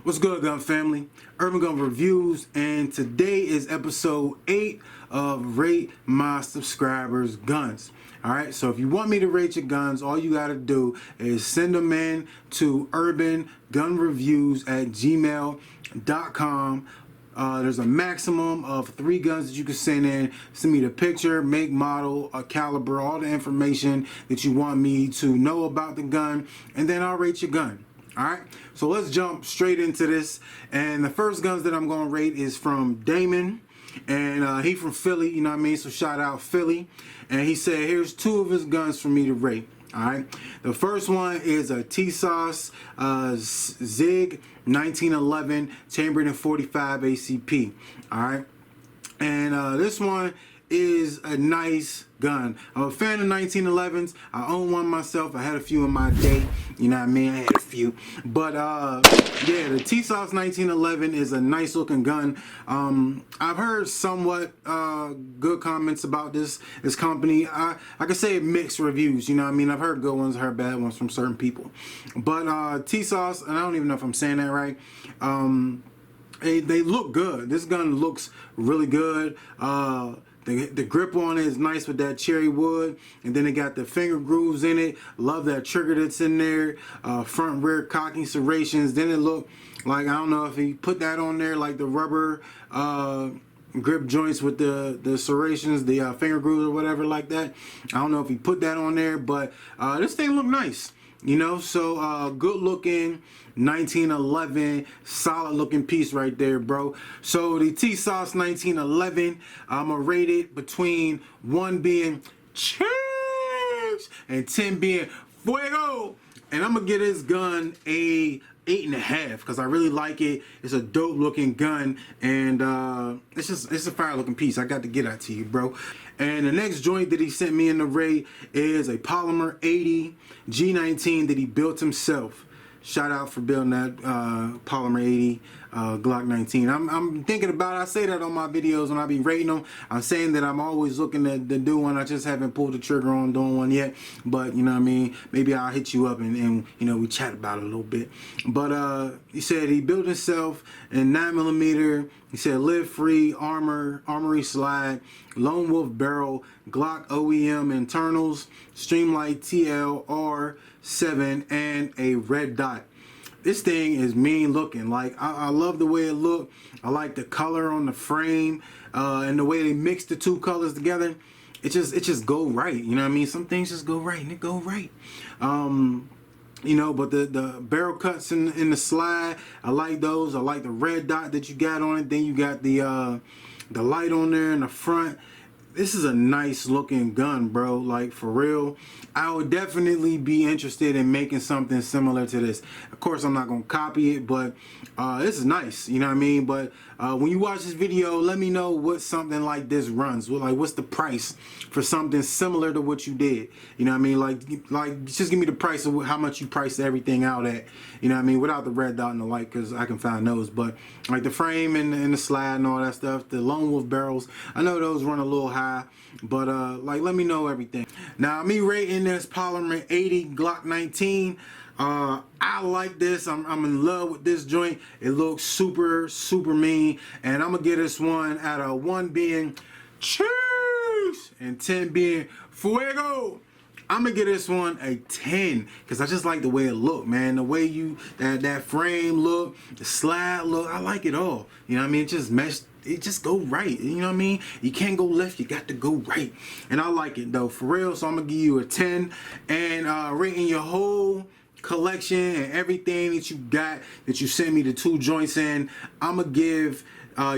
What's good, gun family? Urban Gun Reviews, and today is episode 8 of Rate My Subscribers Guns. Alright, so if you want me to rate your guns, all you gotta do is send them in to urbangunreviews@gmail.com. There's a maximum of 3 guns that you can send in. Send me the picture, make, model, caliber, all the information that you want me to know about the gun, and then I'll rate your gun. Alright, so let's jump straight into this. And the first guns that I'm going to rate is from Damon. And he from Philly, you know what I mean? So shout out Philly. And he said, here's 2 of his guns for me to rate. Alright, the first one is a T-Sauce Zig 1911 chambered in 45 ACP. Alright, and this one is a nice gun. I'm a fan of 1911s. I own one myself. I had a few in my day. You know what I mean? I had a few. But yeah, the T-Sauce 1911 is a nice looking gun. I've heard somewhat good comments about this company. I could say mixed reviews. You know what I mean? I've heard good ones, heard bad ones from certain people. But T-Sauce, and I don't even know if I'm saying that right. They look good. This gun looks really good. The grip on it is nice with that cherry wood, and then it got the finger grooves in it. Love that trigger that's in there. Front rear cocking serrations. Then it looked like, I don't know if he put that on there, like the rubber grip joints with the serrations, the finger grooves or whatever like that. I don't know if he put that on there, but this thing looked nice. You know, so good looking 1911, solid looking piece right there, bro. So the T-Sauce 1911, I'm gonna rate it between 1 being cheers and 10 being fuego. And I'm gonna give this gun a 8.5 because I really like it. It's a dope looking gun, and it's a fire looking piece. I got to get that to you, bro. And the next joint that he sent me in the rate is a Polymer 80 G19 that he built himself. Shout out for building that Polymer 80 Glock 19. I'm thinking about it. I say that on my videos when I be rating them. I'm saying that I'm always looking to do one. I just haven't pulled the trigger on doing one yet. But, you know what I mean? Maybe I'll hit you up and you know, we chat about it a little bit. But he said he built himself in 9mm. He said live free, armory slide, lone wolf barrel, Glock OEM internals, Streamlight TLR7, and a red dot. This thing is mean looking. Like I love the way it looked. I like the color on the frame and the way they mix the 2 colors together. It just go right. You know what I mean? Some things just go right and it go right. You know, but the barrel cuts in the slide, I like those. I like the red dot that you got on it. Then you got the light on there in the front. This is a nice looking gun, bro. Like, for real. I would definitely be interested in making something similar to this. Of course, I'm not going to copy it, but this is nice. You know what I mean? But when you watch this video, let me know what something like this runs. Like, what's the price for something similar to what you did? You know what I mean? Like just give me the price of how much you priced everything out at. You know what I mean? Without the red dot and the light, because I can find those. But, like, the frame and the slide and all that stuff, the lone wolf barrels, I know those run a little high. But like, let me know everything. Now, me rating this Polymer 80 Glock 19, I like this. I'm in love with this joint. It looks super mean, and I'm gonna give this one out of 1 being cheers and 10 being fuego. I'm gonna give this one a 10 because I just like the way it look, man. The way that frame look, the slide look, I like it all. You know what I mean? It just meshed. It just go right. You know what I mean? You can't go left, you got to go right. And I like it though, for real. So I'm gonna give you a 10. And rating your whole collection and everything that you got, that you sent me the 2 joints in, I'm gonna give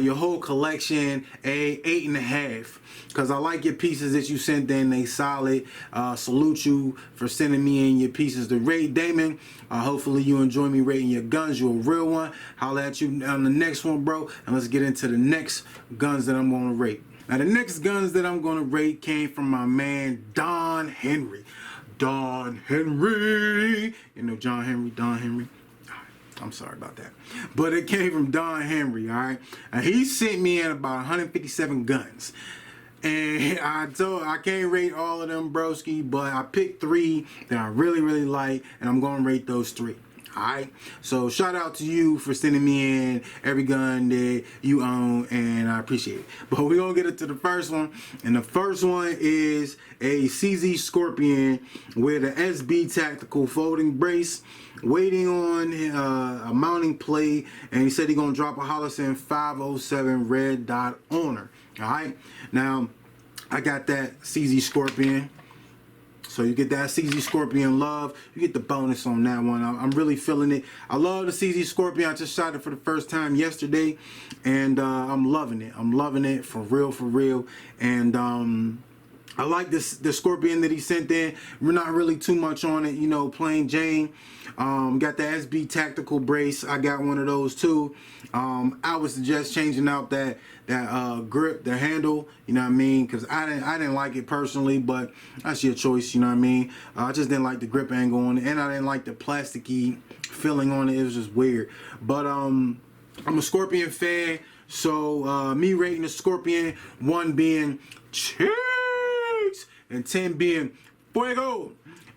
your whole collection a 8.5 because I like your pieces that you sent in. They solid. Salute you for sending me in your pieces to rate. Damon, hopefully you enjoy me rating your guns. You're a real one. Holla at you on the next one, bro, and let's get into the next guns that I'm going to rate. Now, the next guns that I'm going to rate came from my man Don Henry. Don Henry, you know Don Henry. I'm sorry about that, but it came from Don Henry. All right, and he sent me in about 157 guns, and I can't rate all of them, broski, but I picked 3 that I really like, and I'm gonna rate those 3. Alright, so shout out to you for sending me in every gun that you own, and I appreciate it. But we're gonna get into the first one, and the first one is a CZ Scorpion with an SB Tactical folding brace, waiting on a mounting plate, and he said he's gonna drop a Holocene 507 red dot on her. Alright, now I got that CZ Scorpion. So you get that CZ Scorpion love. You get the bonus on that one. I'm really feeling it. I love the CZ Scorpion. I just shot it for the first time yesterday, and I'm loving it. I'm loving it for real, for real. And I like the Scorpion that he sent in. We're not really too much on it, you know, plain Jane. Got the SB Tactical brace. I got one of those too. I would suggest changing out that grip, the handle, you know what I mean, because I didn't like it personally, but that's your choice, you know what I mean. I just didn't like the grip angle on it, and I didn't like the plasticky feeling on it. It was just weird. But I'm a Scorpion fan, so me rating the Scorpion, 1 being cheeks and 10 being fuego.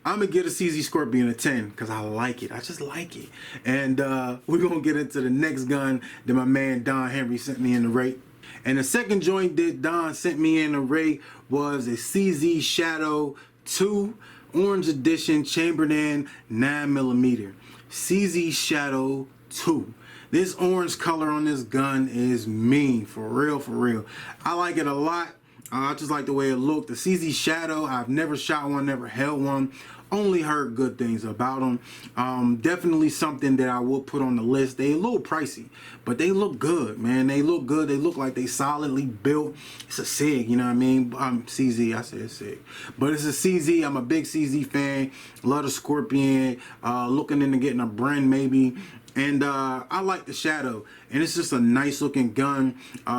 I'm gonna get a CZ Scorpion a 10 because I like it. I just like it. And we're gonna get into the next gun that my man Don Henry sent me in the rate. And the second joint that Don sent me in the rate was a CZ Shadow 2 Orange Edition chambered in 9mm. CZ Shadow 2. This orange color on this gun is mean, for real, for real. I like it a lot. I just like the way it looked. The CZ Shadow, I've never shot one, never held one. Only heard good things about them. Definitely something that I will put on the list. They a little pricey, but they look good, man. They look good. They look like they solidly built. It's a SIG, you know what I mean? CZ, I said SIG. But it's a CZ. I'm a big CZ fan. Love the Scorpion. Looking into getting a Bren maybe. And I like the Shadow, and it's just a nice looking gun,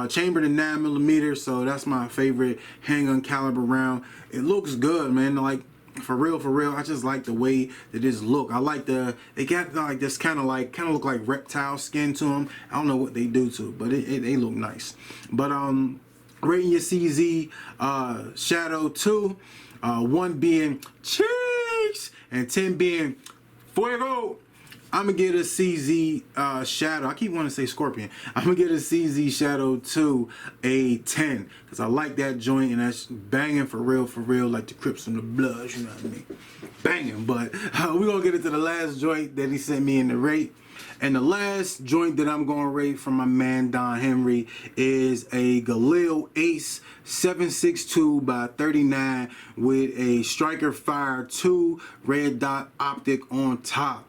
chambered in 9mm, so that's my favorite handgun caliber round. It looks good, man. Like for real, I just like the way that this look. I like they got like this kind of look like reptile skin to them. I don't know what they do to it, but they look nice. But rating your CZ Shadow 2, 1 being cheeks and 10 being fuego. I'm gonna get a CZ Shadow. I keep wanting to say Scorpion. I'm gonna get a CZ Shadow 2 a 10 because I like that joint, and that's banging for real, like the Crips and the Bloods, you know what I mean? Banging. But we're gonna get into the last joint that he sent me in the rate. And the last joint that I'm gonna rate from my man Don Henry is a Galil Ace 7.62 by 39 with a Striker Fire 2 red dot optic on top.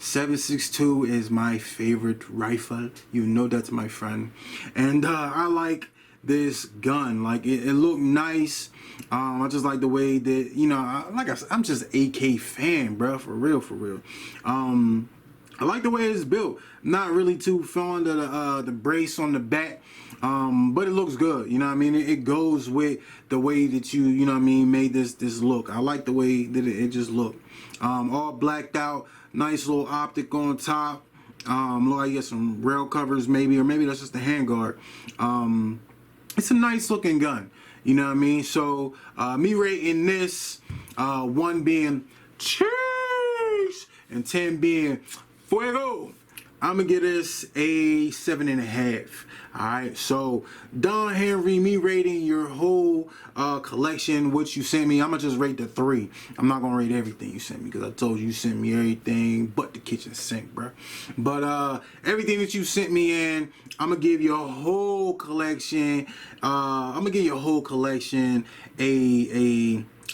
7.62 is my favorite rifle. You know that's my friend. And I like this gun. Like it looked nice. I just like the way that, you know, like I said, I'm just AK fan, bro. For real. I like the way it's built. Not really too fond of the brace on the back. But it looks good, you know what I mean? It goes with the way that you know what I mean, made this look. I like the way that it just looked. All blacked out, nice little optic on top. Look like you get some rail covers maybe, or maybe that's just the handguard. It's a nice looking gun, you know what I mean? So me rating this, 1 being cheese and 10 being fuego. I'm gonna get this a 7.5. Alright, so Don Henry, me rating your whole collection, what you sent me, I'm gonna just rate the 3. I'm not gonna rate everything you sent me because I told you sent me everything but the kitchen sink, bro. But everything that you sent me in, I'm gonna give your whole collection. I'm gonna give your whole collection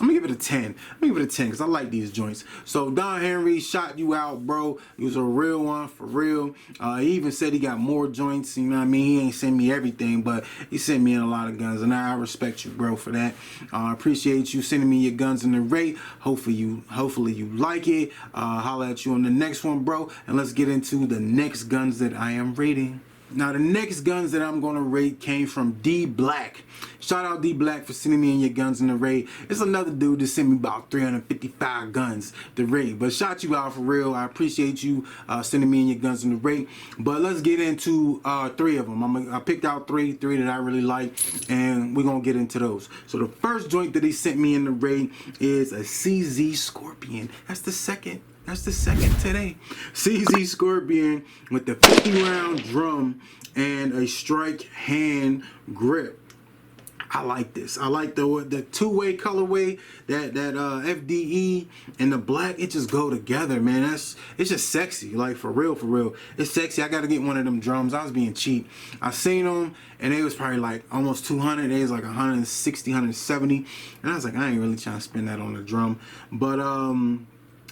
I'm gonna give it a 10. I'm gonna give it a 10 because I like these joints. So Don Henry, shot you out, bro. He was a real one, for real. He even said he got more joints, you know what I mean? He ain't sent me everything, but he sent me in a lot of guns, and I respect you, bro, for that. I appreciate you sending me your guns in the rate. Hopefully you like it. Holla at you on the next one, bro. And let's get into the next guns that I am rating. Now the next guns that I'm gonna rate came from D Black. Shout out D Black for sending me in your guns in the raid. It's another dude that sent me about 355 guns to raid. But shout you out for real. I appreciate you sending me in your guns in the raid. But let's get into 3 of them. I picked out three that I really like, and we're gonna get into those. So the first joint that he sent me in the raid is a CZ Scorpion. That's the second That's the second today. CZ Scorpion with the 50-round drum and a strike hand grip. I like this. I like the two-way colorway, that FDE and the black. It just go together, man. It's just sexy. Like, for real, for real. It's sexy. I got to get one of them drums. I was being cheap. I seen them and they was probably like almost 200. They was like 160, 170, and I was like, I ain't really trying to spend that on a drum. But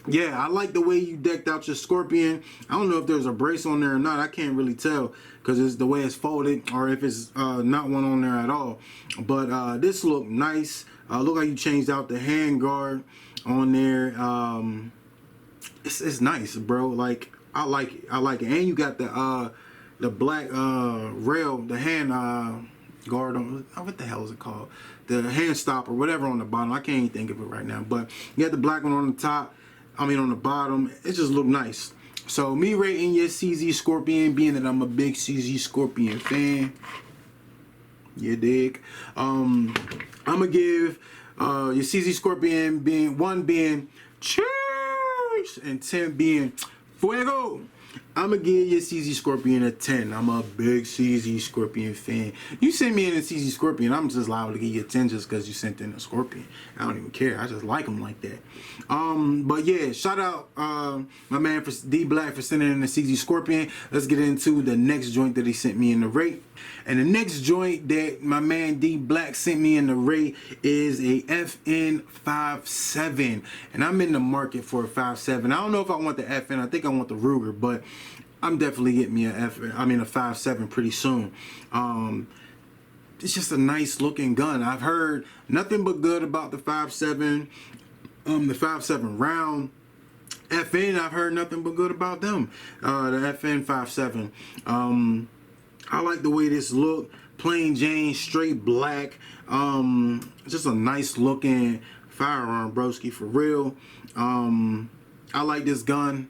yeah, I like the way you decked out your Scorpion. I don't know if there's a brace on there or not. I can't really tell because it's the way it's folded, or if it's not one on there at all. But this look nice. Look how you changed out the hand guard on there. It's nice, bro. Like, I like it. I like it. And you got the black rail, the hand guard on. What the hell is it called? The hand stopper, whatever, on the bottom. I can't even think of it right now. But you got the black one on the top. I mean, on the bottom. It just look nice. So me rating your CZ Scorpion, being that I'm a big CZ Scorpion fan, you dig? I'm gonna give your CZ Scorpion being 1 being cheers and 10 being fuego. I'm gonna give your CZ Scorpion a 10. I'm a big CZ Scorpion fan. You send me in a CZ Scorpion, I'm just liable to give you a 10 just because you sent in a Scorpion. I don't even care. I just like them like that. But yeah, shout out my man for D Black for sending in the CZ Scorpion. Let's get into the next joint that he sent me in the rate. And the next joint that my man D Black sent me in the rate is a FN57. And I'm in the market for a 5.7. I don't know if I want the FN. I think I want the Ruger, but I'm definitely getting me a 5.7 pretty soon. It's just a nice looking gun. I've heard nothing but good about the 5.7, the 5.7 round. FN, I've heard nothing but good about them. The FN 5.7. I like the way this look. Plain Jane, straight black. Just a nice looking firearm, broski, for real. I like this gun.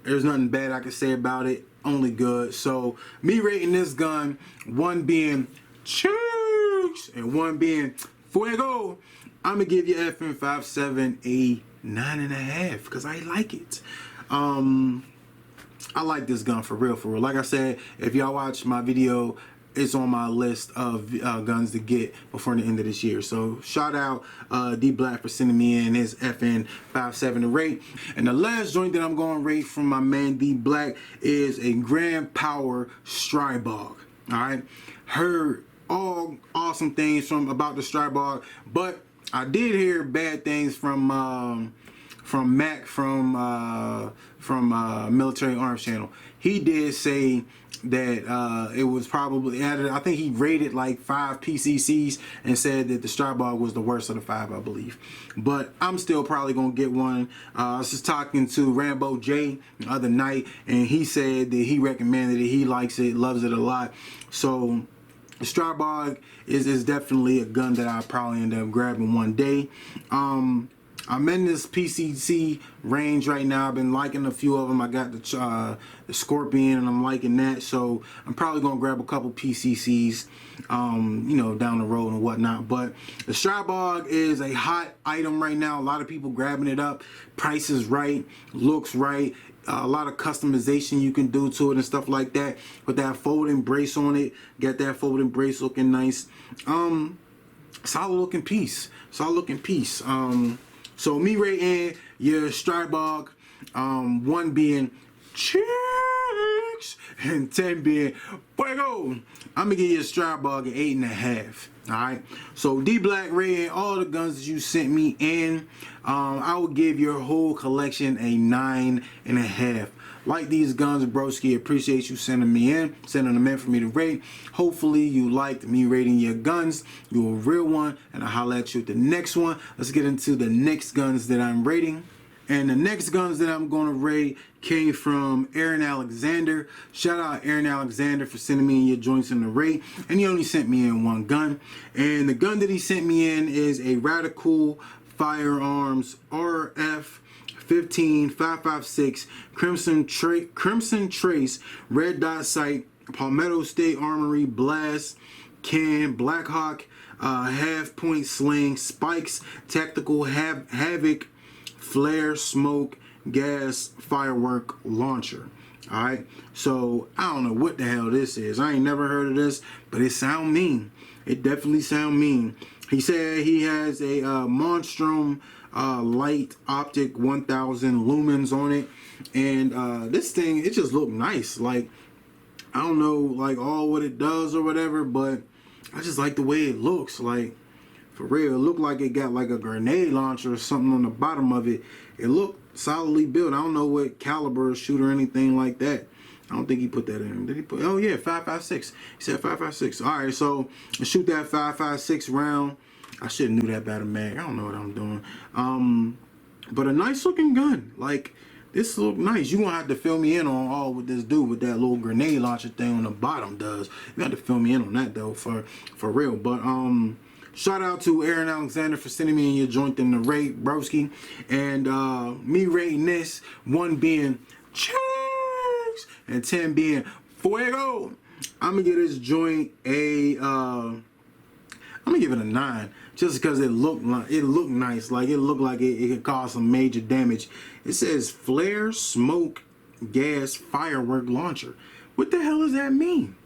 There's nothing bad I can say about it. Only good. So me rating this gun, 1 being cheers and 1 being fuego, I'm gonna give you FN 5.7 a 9.5 because I like it. I like this gun for real, for real. Like I said, if y'all watch my video, it's on my list of guns to get before the end of this year. So shout out D Black for sending me in his FN 5.7 to rate. And the last joint that I'm going to rate from my man D Black is a Grand Power Strybog. All right, heard all awesome things about the Strybog, but I did hear bad things from Mac from Military Arms Channel. He did say that it was probably added. I think he rated like 5 PCCs and said that the Strybog was the worst of the 5, I believe. But I'm still probably gonna get one. I was just talking to Rambo J the other night, and he said that he recommended it. He likes it, loves it a lot. So the Strybog is definitely a gun that I'll probably end up grabbing one day. I'm in this PCC range right now. I've been liking a few of them. I got the Scorpion, and I'm liking that. So I'm probably gonna grab a couple PCCs, you know, down the road and whatnot. But the Strybog is a hot item right now. A lot of people grabbing it up. Price is right, looks right. A lot of customization you can do to it and stuff like that. With that folding brace on it, get that folding brace looking nice. Solid looking piece. Solid looking piece. So me rating your Strybog, 1 being cheers and 10 being fuego. I'm gonna give you a Strybog an 8.5. Alright, so D Black rating all the guns that you sent me in. I will give your whole collection a 9.5. Like these guns, broski. Appreciate you sending them in for me to rate. Hopefully you liked me rating your guns. You're a real one, and I'll holler at you at the next one. Let's get into the next guns that I'm rating. And the next guns that I'm going to rate came from Aaron Alexander. Shout out Aaron Alexander for sending me in your joints in the rate. And he only sent me in one gun. And the gun that he sent me in is a Radical Firearms RF 15.556 Crimson Trace Red Dot Sight Palmetto State Armory Blast Can Blackhawk Half Point Sling Spikes Tactical Havoc Flare Smoke gas firework launcher. All right, so I don't know what the hell this is. I ain't never heard of this, but it sound mean. It definitely sound mean. He said he has a Monstrum light optic 1000 lumens on it, and this thing, it just looked nice. Like, I don't know like all what it does or whatever, but I just like the way it looks. Like, for real, it looked like it got like a grenade launcher or something on the bottom of it. It looked solidly built. I don't know what caliber or shoot or anything like that. I don't think he put that in. Did he put? Oh yeah, 5.56. He said 5.56. All right, so I shoot that 5.56 round. I should have knew that by the mag. I don't know what I'm doing. But a nice looking gun. Like, this look nice. You gonna have to fill me in on all what this dude with that little grenade launcher thing on the bottom does. You have to fill me in on that though, for real. But shout out to Aaron Alexander for sending me in your joint in the rate, broski. And me rating this, 1 being cheeks and 10 being fuego. I'm gonna give this joint a I'm gonna give it a 9, just because it looked nice. Like, it looked like it could cause some major damage. It says flare smoke gas firework launcher. What the hell does that mean?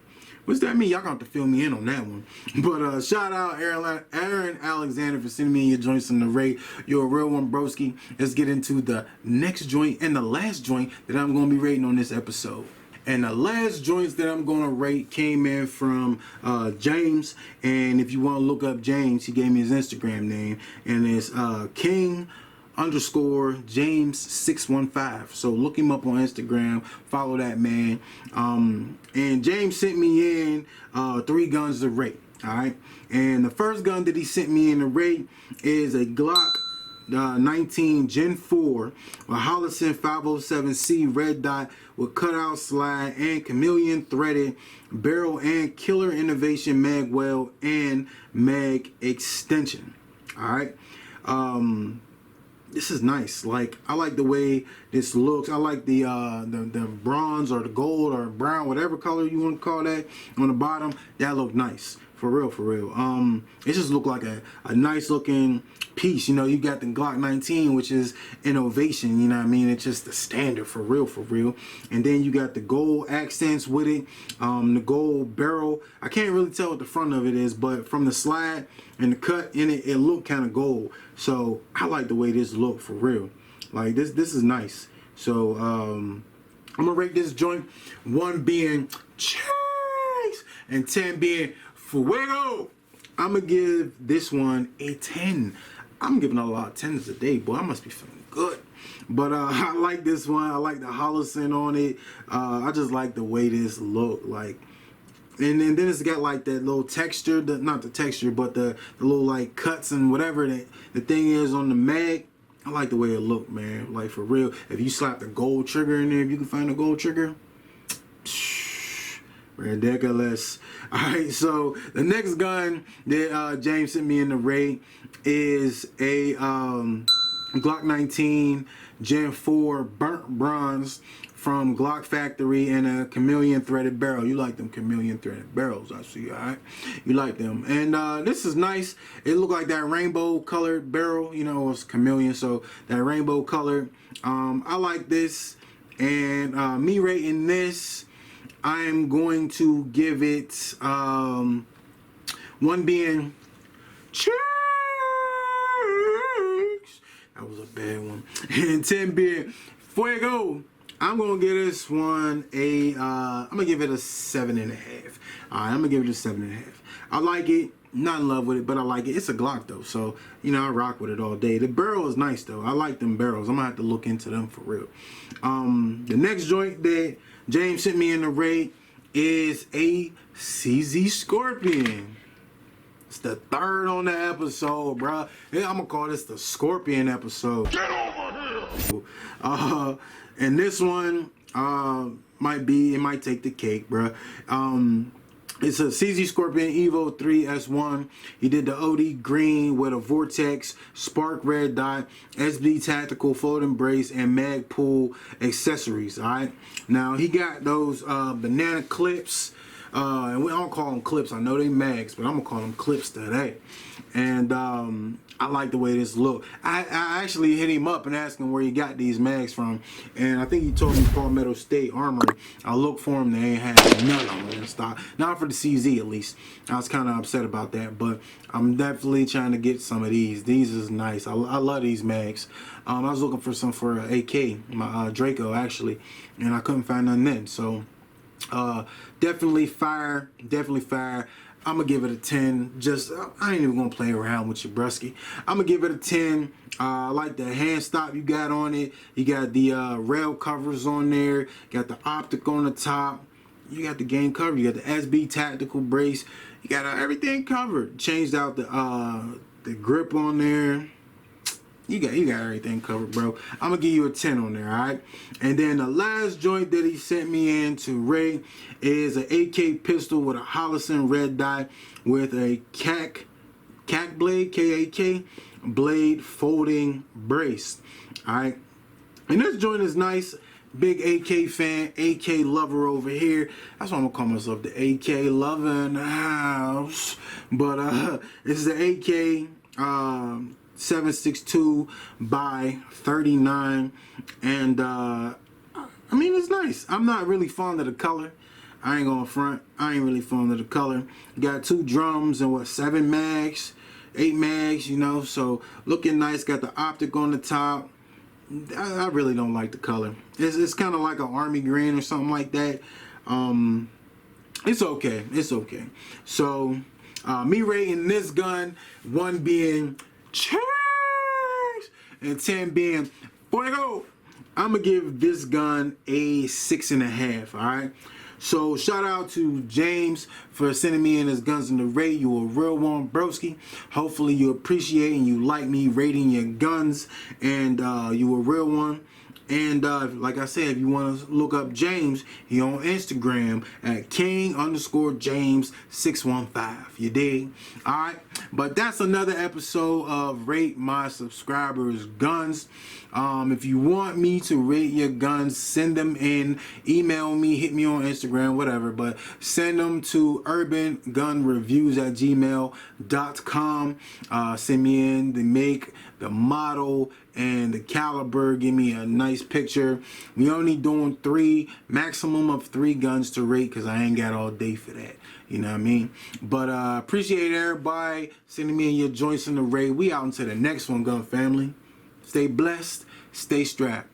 What's that mean? Y'all gonna have to fill me in on that one. But shout out Aaron Alexander for sending me your joints in the rate. You're a real one, broski. Let's get into the next joint and the last joint that I'm gonna be rating on this episode. And the last joints that I'm gonna rate came in from James. And if you want to look up James, he gave me his Instagram name, and it's King_James615. So look him up on Instagram, follow that man. And James sent me in 3 guns to rate. All right, and the first gun that he sent me in to rate is a Glock 19 Gen 4 a Holosun 507C red dot with cutout slide and chameleon threaded barrel and killer innovation mag well and mag extension. All right, this is nice. Like, I like the way this looks. I like the bronze or the gold or brown, whatever color you want to call that, on the bottom. That looked nice. For real, for real. It just looked like a nice looking piece. You know, you got the Glock 19, which is innovation, you know what I mean? It's just the standard, for real, for real. And then you got the gold accents with it, the gold barrel. I can't really tell what the front of it is, but from the slide and the cut in it, it looked kind of gold. So I like the way this looked, for real. Like, this is nice. So I'm gonna rate this joint, 1 being chase and 10 being fuego. I'm gonna give this one a 10. I'm giving a lot of 10s today, boy. I must be feeling good. But I like this one. I like the Holosun on it. I just like the way this look. Like, and then it's got like that little texture, not the texture, but the little like cuts and whatever the thing is on the mag. I like the way it look, man. Like, for real. If you slap the gold trigger in there, if you can find a gold trigger, ridiculous. Alright, so the next gun that James sent me in the rate is a Glock 19 Gen 4 burnt bronze from Glock Factory and a chameleon threaded barrel. You like them chameleon threaded barrels, I see, alright? You like them. And this is nice. It looked like that rainbow colored barrel. You know, it's chameleon, so that rainbow colored. I like this. And me rating this, I am going to give it 1 being cheeks. That was a bad one. And 10 being fuego. I'm gonna give this one a I'm gonna give it a 7.5. Alright, I'm gonna give it a 7.5. I like it. Not in love with it, but I like it. It's a Glock though, so you know, I rock with it all day. The barrel is nice though. I like them barrels. I'm gonna have to look into them for real. The next joint that James sent me in the raid is a CZ Scorpion. It's the 3rd on the episode, bruh. Yeah, I'm gonna call this the Scorpion episode. Get over here! And this one might take the cake, bruh. It's a CZ Scorpion Evo 3 S1. He did the OD green with a Vortex, Spark red dot, SB tactical folding brace, and mag pull accessories. All right. Now he got those banana clips And we don't call them clips. I know they mags, but I'm gonna call them clips today. And I like the way this look. I actually hit him up and asked him where he got these mags from, and I think he told me Palmetto State Armory. I looked for him, they ain't had none of them in stock. Not for the CZ at least. I was kind of upset about that, but I'm definitely trying to get some of these. These is nice. I love these mags. I was looking for some for AK, my Draco actually, and I couldn't find none then. So definitely fire, definitely fire. I'm gonna give it a 10. Just I ain't even gonna play around with you, brusky. I'm gonna give it a 10. I like the hand stop you got on it. You got the rail covers on there. Got the optic on the top. You got the game cover. You got the SB tactical brace. You got everything covered. Changed out the grip on there. You got everything covered, bro. I'm gonna give you a 10 on there, all right? And then the last joint that he sent me in to Ray is an AK pistol with a Holosun red dot with a CAK blade, K-A-K blade folding brace, all right? And this joint is nice. Big AK fan, AK lover over here. That's why I'm gonna call myself the AK lover in the house. But this is the AK 762 by 39, and I mean, it's nice. I'm not really fond of the color. I ain't gonna front. I ain't really fond of the color. Got 2 drums and 7 mags, 8 mags, you know, so looking nice. Got the optic on the top. I really don't like the color. It's kind of like an army green or something like that. It's okay. It's okay. So me rating this gun, 1 being cheers and 10 being fuego, I'm gonna give this gun a 6.5. all right? So shout out to James for sending me in his guns in the rate. You a real one, broski. Hopefully you appreciate and you like me rating your guns, and you a real one. And like I said, if you want to look up James, he on Instagram at King_James615. You dig? Alright. But that's another episode of Rate My Subscribers Guns. If you want me to rate your guns, send them in. Email me, hit me on Instagram, whatever. But send them to urbangunreviews@gmail.com. Send me in the make, the model, and the caliber. Give me a nice picture. We only doing 3, maximum of 3 guns to rate, because I ain't got all day for that. You know what I mean? But appreciate everybody sending me in your joints in the rate. We out into the next one, gun family. Stay blessed, stay strapped.